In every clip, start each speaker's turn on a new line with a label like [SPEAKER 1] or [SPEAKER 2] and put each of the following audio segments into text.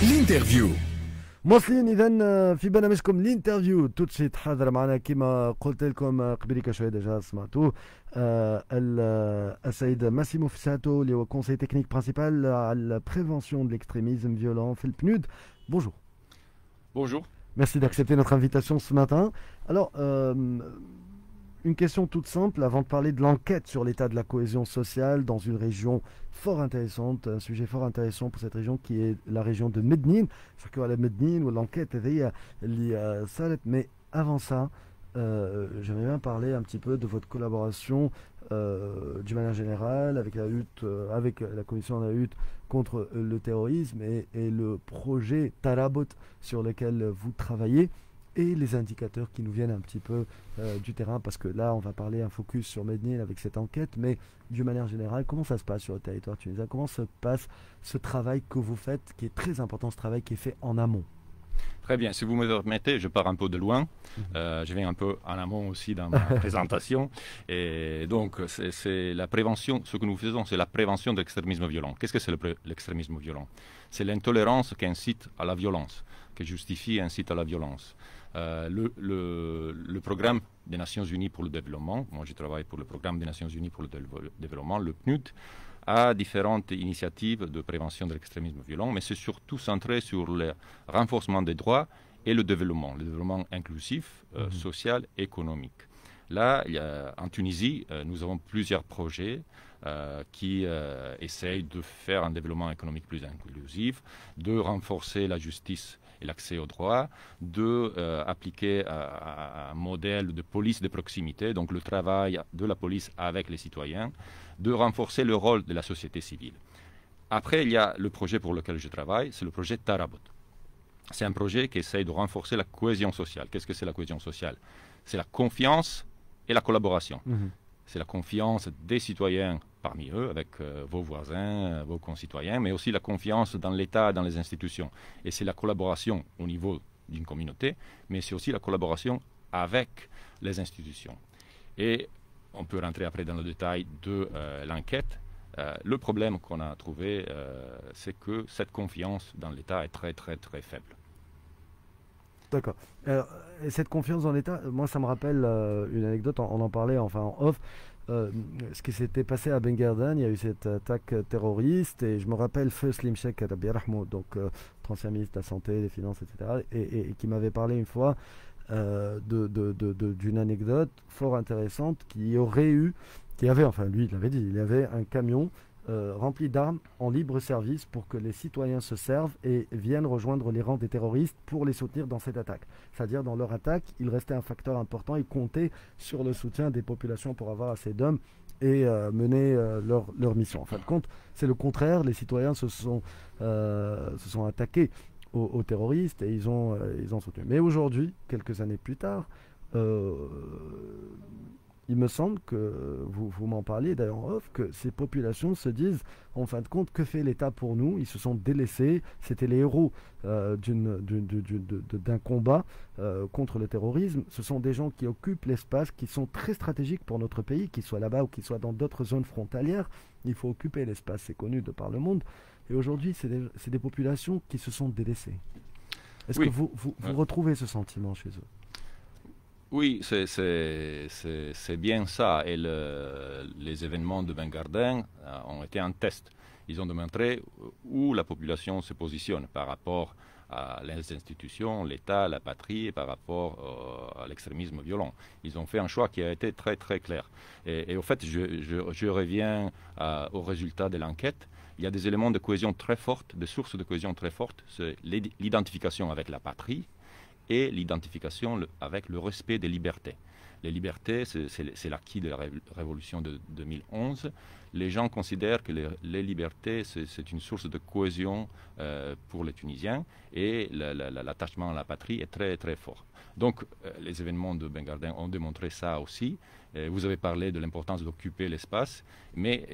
[SPEAKER 1] الانترفيو.
[SPEAKER 2] موصلين اذا في برنامجكم الانترفيو توتشي حاضر معنا كما قلت لكم قبل شويه ديجا سمعتوه السيد ماسيمو فساتو اللي هو كونسي تكنيك برينسيبال على بريفونسيون de l'extrémisme violent في البنود. Bonjour.
[SPEAKER 3] Bonjour.
[SPEAKER 2] Merci d'accepter notre invitation ce matin. Alors, une question toute simple avant de parler de l'enquête sur l'état de la cohésion sociale dans une région fort intéressante, un sujet fort intéressant pour cette région qui est la région de Mednin. C'est que la Mednin ou l'enquête mais avant ça, j'aimerais bien parler un petit peu de votre collaboration d'une manière générale avec la lutte, avec la commission de la lutte contre le terrorisme et le projet Tarabot sur lequel vous travaillez. Et les indicateurs qui nous viennent un petit peu du terrain, parce que là, on va parler un focus sur Mednin avec cette enquête, mais d'une manière générale, comment ça se passe sur le territoire tunisien? Comment se passe ce travail que vous faites, qui est très important, ce travail qui est fait en amont?
[SPEAKER 3] Très bien, si vous me permettez, je pars un peu de loin. Je viens un peu en amont aussi dans ma présentation. Et donc, c'est la prévention. Ce que nous faisons, c'est la prévention de l'extrémisme violent. Qu'est-ce que c'est l'extrémisme violent? C'est l'intolérance qui incite à la violence, qui justifie et incite à la violence. Le programme des Nations Unies pour le développement, moi je travaille pour le programme des Nations Unies pour le développement, le PNUD, a différentes initiatives de prévention de l'extrémisme violent, mais c'est surtout centré sur le renforcement des droits et le développement inclusif, social, économique. Là, en Tunisie, nous avons plusieurs projets qui essayent de faire un développement économique plus inclusif, de renforcer la justice et l'accès aux droits, d'appliquer un modèle de police de proximité, donc le travail de la police avec les citoyens, de renforcer le rôle de la société civile. Après, il y a le projet pour lequel je travaille, c'est le projet Tarabot. C'est un projet qui essaye de renforcer la cohésion sociale. Qu'est-ce que c'est la cohésion sociale? C'est la confiance et la collaboration. C'est la confiance des citoyens parmi eux, avec vos voisins, vos concitoyens, mais aussi la confiance dans l'État, dans les institutions. Et c'est la collaboration au niveau d'une communauté, mais c'est aussi la collaboration avec les institutions. Et on peut rentrer après dans le détail de l'enquête. Le problème qu'on a trouvé, c'est que cette confiance dans l'État est très, très, très faible.
[SPEAKER 2] D'accord. Et cette confiance dans l'État, moi ça me rappelle une anecdote, on en parlait enfin en off, ce qui s'était passé à Ben Garden, il y a eu cette attaque terroriste et je me rappelle Feu Slim Sheikh donc ancien ministre de la Santé, des Finances, etc. et qui m'avait parlé une fois d'une anecdote fort intéressante qui avait, enfin lui il l'avait dit, il y avait un camion rempli d'armes en libre service pour que les citoyens se servent et viennent rejoindre les rangs des terroristes pour les soutenir dans cette attaque. C'est-à-dire dans leur attaque, il restait un facteur important, ils comptaient sur le soutien des populations pour avoir assez d'hommes et mener leur mission. En fin de compte, c'est le contraire, les citoyens se sont attaqués aux terroristes et ils ont soutenu. Mais aujourd'hui, quelques années plus tard, il me semble que vous m'en parliez d'ailleurs en off, que ces populations se disent en fin de compte que fait l'État pour nous? Ils se sont délaissés, c'était les héros d'un combat contre le terrorisme. Ce sont des gens qui occupent l'espace, qui sont très stratégiques pour notre pays, qu'ils soient là-bas ou qu'ils soient dans d'autres zones frontalières. Il faut occuper l'espace, c'est connu de par le monde. Et aujourd'hui, c'est des populations qui se sont délaissées. Est-ce que vous retrouvez ce sentiment chez eux?
[SPEAKER 3] Oui, c'est bien ça. Et les événements de Ben Garden ont été un test. Ils ont démontré où la population se positionne par rapport à les institutions, l'État, la patrie, et par rapport à l'extrémisme violent. Ils ont fait un choix qui a été très très clair. Et au fait, je reviens au résultat de l'enquête. Il y a des éléments de cohésion très fortes, des sources de cohésion très fortes. C'est l'identification avec la patrie et l'identification avec le respect des libertés. Les libertés, c'est l'acquis de la révolution de 2011. Les gens considèrent que les libertés, c'est une source de cohésion pour les Tunisiens et l'attachement à la patrie est très très fort. Donc les événements de Ben Garden ont démontré ça aussi. Vous avez parlé de l'importance d'occuper l'espace, mais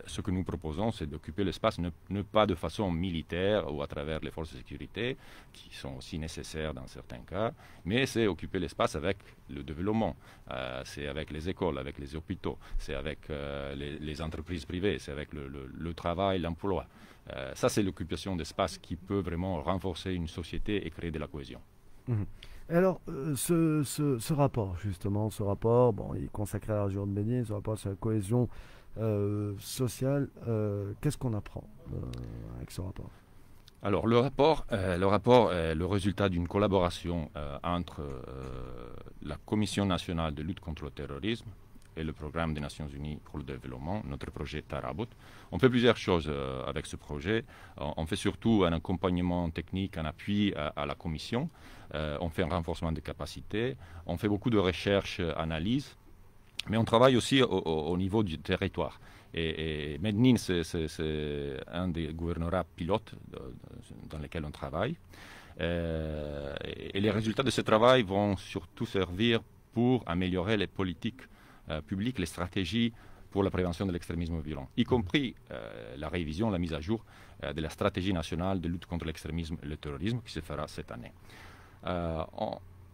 [SPEAKER 3] ce que nous proposons, c'est d'occuper l'espace, ne pas de façon militaire ou à travers les forces de sécurité, qui sont aussi nécessaires dans certains cas, mais c'est occuper l'espace avec le développement. C'est avec les écoles, avec les hôpitaux, c'est avec les entreprises privées, c'est avec le travail, l'emploi. Ça, c'est l'occupation d'espace qui peut vraiment renforcer une société et créer de la cohésion.
[SPEAKER 2] Mhm. Et alors, ce rapport, justement, bon, il est consacré à la région de Médine, ce rapport sur la cohésion sociale, qu'est-ce qu'on apprend avec ce rapport?
[SPEAKER 3] Alors, le rapport est le résultat d'une collaboration entre la Commission nationale de lutte contre le terrorisme et le Programme des Nations Unies pour le développement, notre projet Tarabut. On fait plusieurs choses avec ce projet. On fait surtout un accompagnement technique, un appui à la Commission. On fait un renforcement des capacités. On fait beaucoup de recherche, analyse. Mais on travaille aussi au niveau du territoire. Et Medellín, c'est un des gouvernorats pilotes dans lesquels on travaille. Et les résultats de ce travail vont surtout servir pour améliorer les politiques publiques, les stratégies pour la prévention de l'extrémisme violent, y compris la révision, la mise à jour de la stratégie nationale de lutte contre l'extrémisme et le terrorisme qui se fera cette année.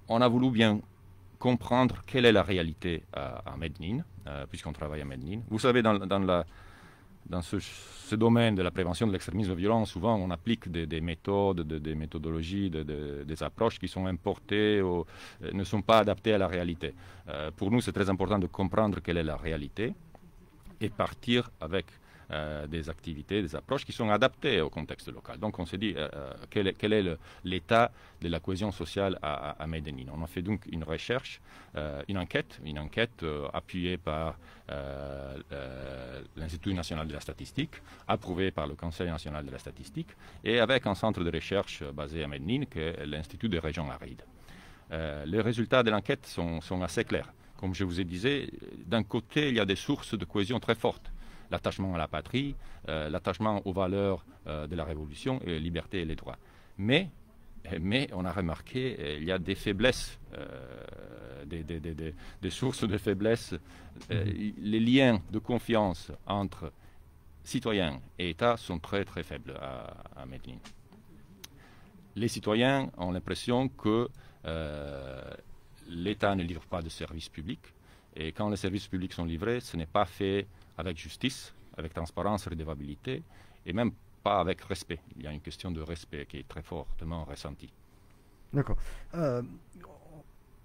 [SPEAKER 3] On a voulu bien comprendre quelle est la réalité à Medellín, puisqu'on travaille à Medellín. Vous savez, dans ce domaine de la prévention de l'extrémisme violent, souvent on applique des méthodes, des méthodologies, des approches qui sont importées ou ne sont pas adaptées à la réalité. Pour nous, c'est très important de comprendre quelle est la réalité et partir avec des activités, des approches qui sont adaptées au contexte local. Donc on s'est dit quel est l'état de la cohésion sociale à Medellín. On a fait donc une recherche, une enquête appuyée par l'Institut national de la statistique, approuvée par le Conseil national de la statistique, et avec un centre de recherche basé à Medellín, qui est l'Institut des régions arides. Les résultats de l'enquête sont assez clairs. Comme je vous ai dit, d'un côté, il y a des sources de cohésion très fortes. L'attachement à la patrie, l'attachement aux valeurs de la Révolution, et les libertés et les droits. Mais on a remarqué il y a des faiblesses, des sources de faiblesses. Les liens de confiance entre citoyens et État sont très très faibles à Medellín. Les citoyens ont l'impression que l'État ne livre pas de services publics, et quand les services publics sont livrés, ce n'est pas fait avec justice, avec transparence, redevabilité, et même pas avec respect. Il y a une question de respect qui est très fortement ressentie.
[SPEAKER 2] D'accord.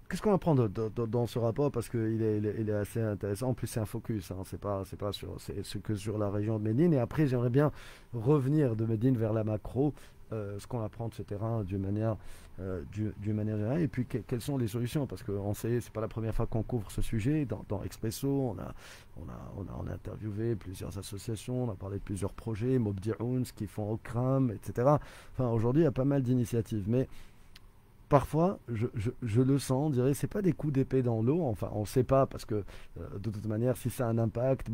[SPEAKER 2] Qu'est-ce qu'on apprend dans ce rapport? Parce qu'il il est assez intéressant. En plus, c'est un focus. Hein. C'est pas que sur la région de Médine. Et après, j'aimerais bien revenir de Médine vers la macro. Ce qu'on apprend de ce terrain d'une manière générale, et puis quelles sont les solutions, parce qu'on sait, c'est pas la première fois qu'on couvre ce sujet. Dans Expresso, on a interviewé plusieurs associations, on a parlé de plusieurs projets, Mobdi'oun, ce qu'ils font au CRAM, etc. Enfin, aujourd'hui, il y a pas mal d'initiatives, mais parfois, je le sens, on dirait, c'est pas des coups d'épée dans l'eau. Enfin, on sait pas, parce que de toute manière, si ça a un impact,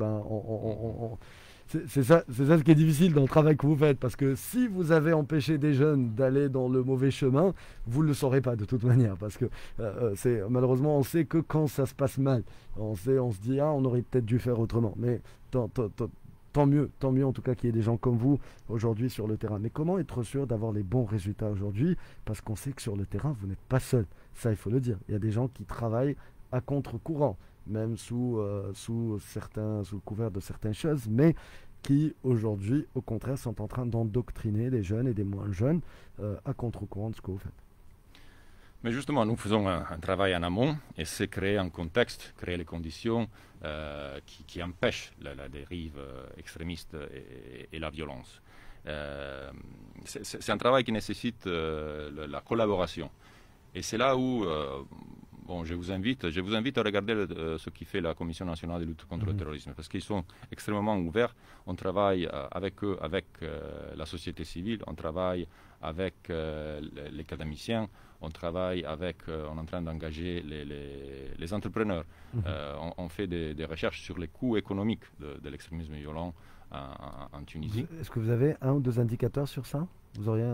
[SPEAKER 2] c'est ça ce qui est difficile dans le travail que vous faites, parce que si vous avez empêché des jeunes d'aller dans le mauvais chemin, vous ne le saurez pas de toute manière, parce que malheureusement, on sait que quand ça se passe mal, on se dit, on aurait peut-être dû faire autrement, mais tant mieux en tout cas qu'il y ait des gens comme vous aujourd'hui sur le terrain. Mais comment être sûr d'avoir les bons résultats aujourd'hui? Parce qu'on sait que sur le terrain, vous n'êtes pas seul, ça il faut le dire, il y a des gens qui travaillent à contre-courant, même sous le couvert de certaines choses, mais qui aujourd'hui, au contraire, sont en train d'endoctriner les jeunes et des moins jeunes à contre-courant de ce que vous faites.
[SPEAKER 3] Mais justement, nous faisons un travail en amont, et c'est créer un contexte, créer les conditions qui empêchent la dérive extrémiste et la violence. C'est un travail qui nécessite la collaboration. Et c'est là où je vous invite à regarder ce qui fait la Commission nationale de lutte contre le terrorisme, parce qu'ils sont extrêmement ouverts. On travaille avec eux, avec la société civile, on travaille avec les académiciens, on travaille on est en train d'engager les entrepreneurs. On fait des recherches sur les coûts économiques de l'extrémisme violent en Tunisie.
[SPEAKER 2] Est-ce que vous avez un ou deux indicateurs sur ça? Vous auriez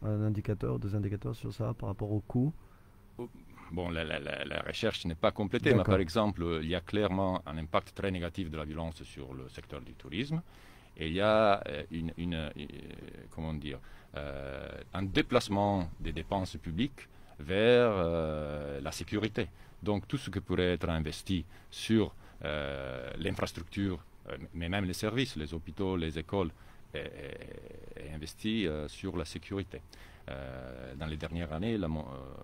[SPEAKER 2] un indicateur, deux indicateurs sur ça par rapport aux coûts?
[SPEAKER 3] Bon, la recherche n'est pas complétée, mais par exemple, il y a clairement un impact très négatif de la violence sur le secteur du tourisme. Et il y a un déplacement des dépenses publiques vers la sécurité. Donc tout ce qui pourrait être investi sur l'infrastructure mais même les services, les hôpitaux, les écoles, est investi sur la sécurité. Dans les dernières années,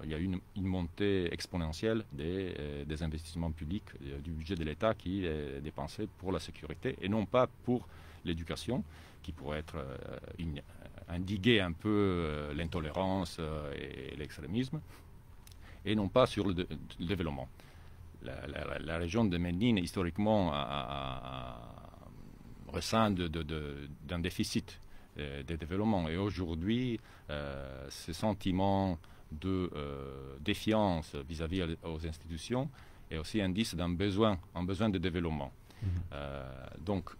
[SPEAKER 3] il y a eu une montée exponentielle des investissements publics du budget de l'État qui est dépensé pour la sécurité et non pas pour l'éducation, qui pourrait être indiguer un peu l'intolérance et l'extrémisme, et non pas sur le développement. La région de Médine, historiquement, ressent d'un déficit de développement. Et aujourd'hui, ce sentiment de défiance vis-à-vis aux institutions est aussi indice d'un besoin de développement. Donc,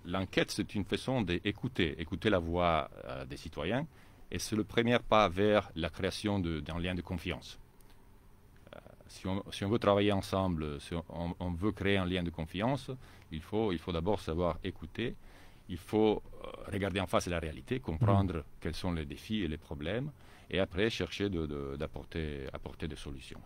[SPEAKER 3] l'enquête, c'est une façon d'écouter la voix des citoyens, et c'est le premier pas vers la création d'un lien de confiance. Si on veut travailler ensemble, si on veut créer un lien de confiance, il faut d'abord savoir écouter, il faut regarder en face la réalité, comprendre quels sont les défis et les problèmes, et après chercher apporter des solutions.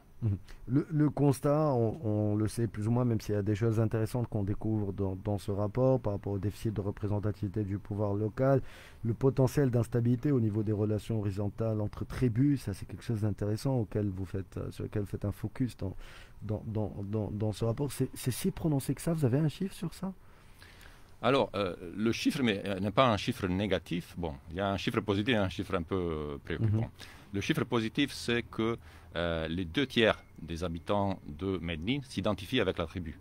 [SPEAKER 2] Le constat, on le sait plus ou moins, même s'il y a des choses intéressantes qu'on découvre dans ce rapport par rapport au déficit de représentativité du pouvoir local, le potentiel d'instabilité au niveau des relations horizontales entre tribus, ça c'est quelque chose d'intéressant sur lequel vous faites un focus dans ce rapport. C'est si prononcé que ça, vous avez un chiffre sur ça?
[SPEAKER 3] Alors, le chiffre n'est pas un chiffre négatif. Bon, il y a un chiffre positif et un chiffre un peu préoccupant. Le chiffre positif, c'est que les 2/3 des habitants de Médine s'identifient avec la tribu.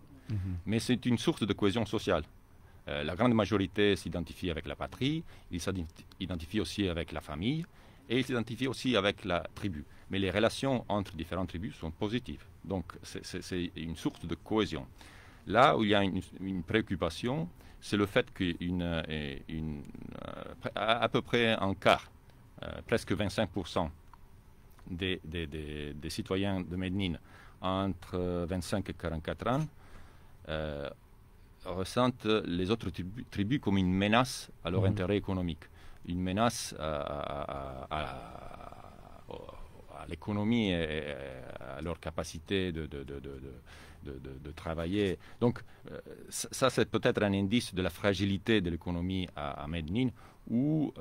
[SPEAKER 3] Mais c'est une source de cohésion sociale. La grande majorité s'identifie avec la patrie, ils s'identifient aussi avec la famille, et ils s'identifient aussi avec la tribu. Mais les relations entre différentes tribus sont positives. Donc, c'est une source de cohésion. Là où il y a une préoccupation, c'est le fait qu'à peu près un quart, presque 25% des citoyens de Médine entre 25 et 44 ans ressentent les autres tribus comme une menace à leur intérêt économique, une menace à l'économie et à leur capacité de travailler. Donc ça, c'est peut-être un indice de la fragilité de l'économie à Médine, où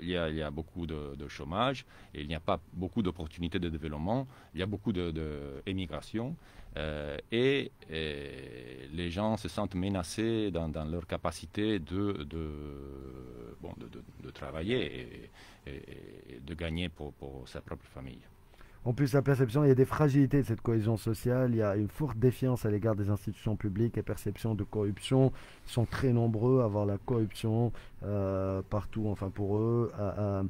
[SPEAKER 3] il y a beaucoup de chômage, et il n'y a pas beaucoup d'opportunités de développement, il y a beaucoup d'émigration, et les gens se sentent menacés dans leur capacité de travailler et de gagner pour sa propre famille.
[SPEAKER 2] En plus, la perception, il y a des fragilités de cette cohésion sociale, il y a une forte défiance à l'égard des institutions publiques et perception de corruption. Ils sont très nombreux à voir la corruption partout, enfin pour eux, à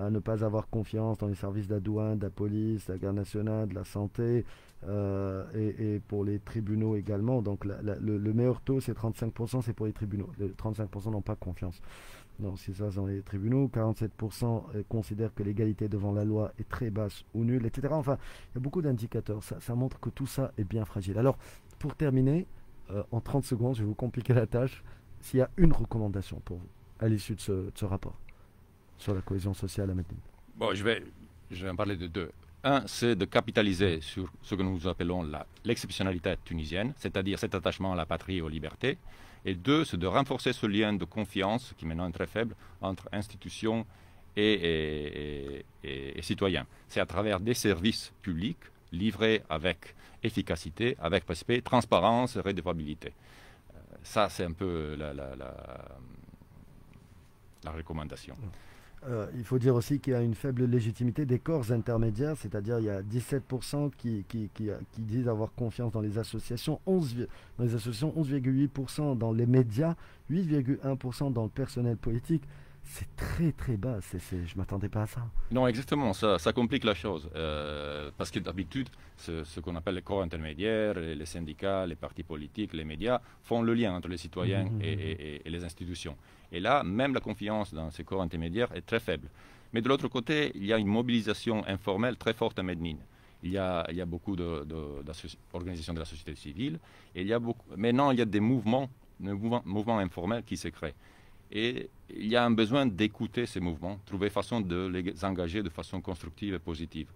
[SPEAKER 2] ne pas avoir confiance dans les services de la douane, de la police, de la garde nationale, de la santé, et pour les tribunaux également. Donc le meilleur taux, c'est 35%, c'est pour les tribunaux. Les 35% n'ont pas confiance. Non, c'est ça dans les tribunaux. 47% considèrent que l'égalité devant la loi est très basse ou nulle, etc. Enfin, il y a beaucoup d'indicateurs. Ça montre que tout ça est bien fragile. Alors, pour terminer, en 30 secondes, je vais vous compliquer la tâche. S'il y a une recommandation pour vous à l'issue de ce rapport sur la cohésion sociale à Médine.
[SPEAKER 3] Bon, je vais en parler de deux. Un, c'est de capitaliser sur ce que nous appelons l'exceptionnalité tunisienne, c'est-à-dire cet attachement à la patrie et aux libertés. Et deux, c'est de renforcer ce lien de confiance, qui maintenant est très faible, entre institutions et citoyens. C'est à travers des services publics livrés avec efficacité, avec respect, transparence et redevabilité. Ça, c'est un peu la recommandation.
[SPEAKER 2] Il faut dire aussi qu'il y a une faible légitimité des corps intermédiaires, c'est-à-dire il y a 17% qui disent avoir confiance dans les associations, 11,8% dans les médias, 8,1% dans le personnel politique. C'est très très bas, je ne m'attendais pas à ça.
[SPEAKER 3] Non, exactement, ça complique la chose, parce que d'habitude, ce qu'on appelle les corps intermédiaires, les syndicats, les partis politiques, les médias, font le lien entre les citoyens et les institutions. Et là, même la confiance dans ces corps intermédiaires est très faible. Mais de l'autre côté, il y a une mobilisation informelle très forte à Médine. Il y a beaucoup d'organisations de la société civile, et maintenant il y a des mouvements informels qui se créent. Et il y a un besoin d'écouter ces mouvements, trouver façon de les engager de façon constructive et positive.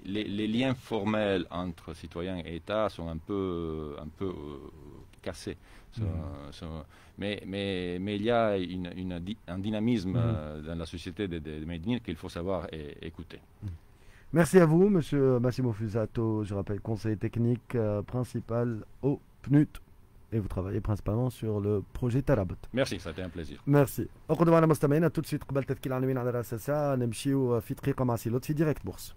[SPEAKER 3] Les liens formels entre citoyens et État sont un peu casser. Mais il y a un dynamisme dans la société des Médine qu'il faut savoir écouter.
[SPEAKER 2] Merci à vous, Monsieur Massimo Fusato, je rappelle conseiller technique principal au PNUD. Et vous travaillez principalement sur le projet Tarabut.
[SPEAKER 3] Merci, ça a été un plaisir.
[SPEAKER 2] Merci. أقدم على مستمعينا tout de suite قبل تذكير العناوين على رأس الساعة نمشيو في دقيقة مع سي لطفي ديريكت بورس.